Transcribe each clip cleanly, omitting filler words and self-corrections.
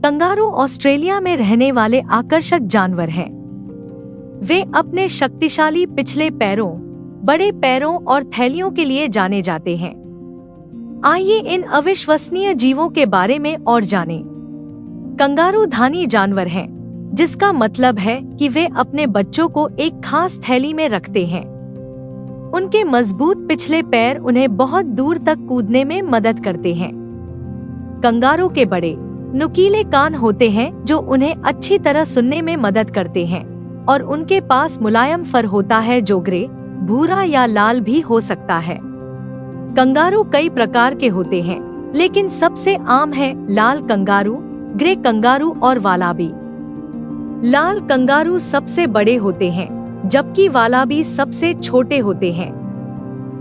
Kangaroo Australia में रहने वाले आकर्षक जानवर हैं। वे अपने शक्तिशाली पिछले पैरों, बड़े पैरों और थैलियों के लिए जाने जाते हैं। आइए इन अविश्वसनीय जीवों के बारे में और जानें। कंगारू धानी जानवर हैं, जिसका मतलब है कि वे अपने बच्चों को एक खास थैली में रखते हैं। उनके मजबूत पिछले पैर उन्हें बहुत दूर तक कूदने में मदद करते हैं। कंगारू के बड़े, नुकीले कान होते हैं जो उन्हें अच्छी तरह सुनने में मदद करते हैं, और उनके पास मुलायम फर होता है जो ग्रे, भूरा या लाल भी हो सकता है। कंगारू कई प्रकार के होते हैं, लेकिन सबसे आम है लाल कंगारू, ग्रे कंगारू और वालाबी। लाल कंगारू सबसे बड़े होते हैं, जबकि वालाबी सबसे छोटे होते हैं।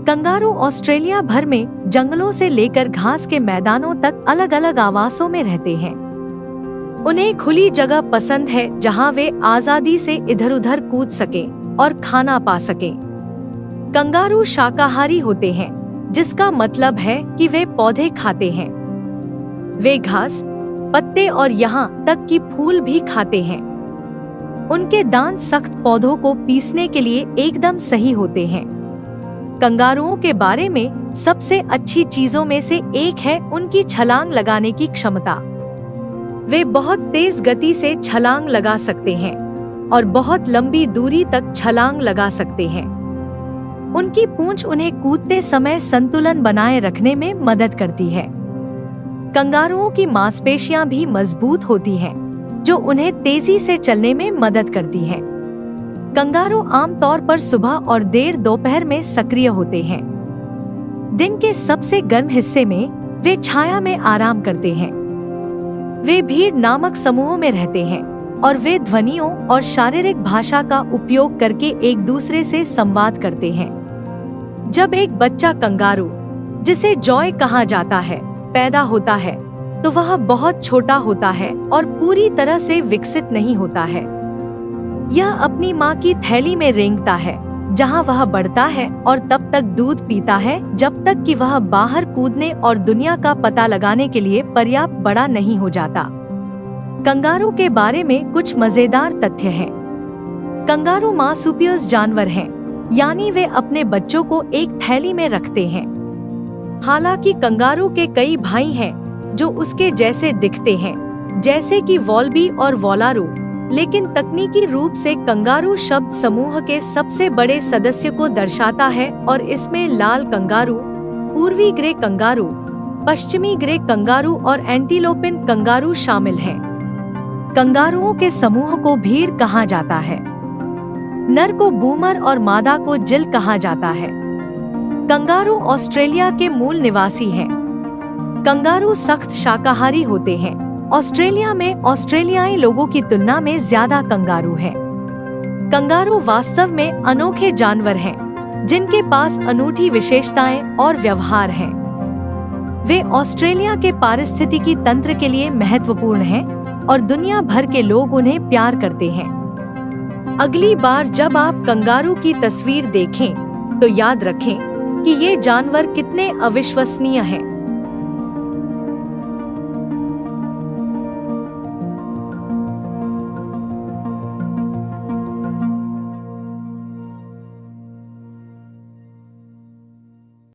कंगारू ऑस्ट्रेलिया भर में जंगलों से लेकर घास के मैदानों तक अलग अलग आवासों में रहते हैं। उन्हें खुली जगह पसंद है जहां वे आजादी से इधर-उधर कूद सकें और खाना पा सकें। कंगारू शाकाहारी होते हैं, जिसका मतलब है कि वे पौधे खाते हैं। वे घास, पत्ते और यहाँ तक कि फूल भी खाते हैं। उनके दांत सख्त पौधों को पीसने के लिए एकदम सही होते हैं। कंगारुओं के बारे में सबसे अच्छी चीजों में से एक है उनकी छलांग लगाने की क्षमता। वे बहुत तेज गति से छलांग लगा सकते हैं और बहुत लंबी दूरी तक छलांग लगा सकते हैं। उनकी पूंछ उन्हें कूदते समय संतुलन बनाए रखने में मदद करती है। कंगारुओं की मांसपेशियां भी मजबूत होती हैं, जो उन्हें तेजी से चलने में मदद करती है। कंगारू आमतौर पर सुबह और देर दोपहर में सक्रिय होते हैं। दिन के सबसे गर्म हिस्से में वे छाया में आराम करते हैं। वे भीड़ नामक समूहों में रहते हैं और वे ध्वनियों और शारीरिक भाषा का उपयोग करके एक दूसरे से संवाद करते हैं। जब एक बच्चा कंगारू, जिसे जॉय कहा जाता है, पैदा होता है, तो वह बहुत छोटा होता है और पूरी तरह से विकसित नहीं होता है। यह अपनी माँ की थैली में रेंगता है, जहाँ वह बढ़ता है और तब तक दूध पीता है जब तक कि वह बाहर कूदने और दुनिया का पता लगाने के लिए पर्याप्त बड़ा नहीं हो जाता। कंगारू के बारे में कुछ मजेदार तथ्य हैं। कंगारू मार्सुपियस जानवर हैं, यानी वे अपने बच्चों को एक थैली में रखते हैं। हालांकि कंगारू के कई भाई हैं जो उसके जैसे दिखते हैं, जैसे कि वॉलबी और वॉलारू, लेकिन तकनीकी रूप से कंगारू शब्द समूह के सबसे बड़े सदस्य को दर्शाता है और इसमें लाल कंगारू, पूर्वी ग्रे कंगारू, पश्चिमी ग्रे कंगारू और एंटीलोपिन कंगारू शामिल हैं। कंगारुओं के समूह को भीड़ कहा जाता है। नर को बूमर और मादा को जिल कहा जाता है। कंगारू ऑस्ट्रेलिया के मूल निवासी हैं। कंगारू सख्त शाकाहारी होते हैं। ऑस्ट्रेलिया में ऑस्ट्रेलियाई लोगों की तुलना में ज्यादा कंगारू हैं। कंगारू वास्तव में अनोखे जानवर हैं, जिनके पास अनूठी विशेषताएं और व्यवहार हैं। वे ऑस्ट्रेलिया के पारिस्थितिकी तंत्र के लिए महत्वपूर्ण हैं और दुनिया भर के लोग उन्हें प्यार करते हैं। अगली बार जब आप कंगारू की तस्वीर देखें, तो याद रखें कि ये जानवर कितने अविश्वसनीय हैं।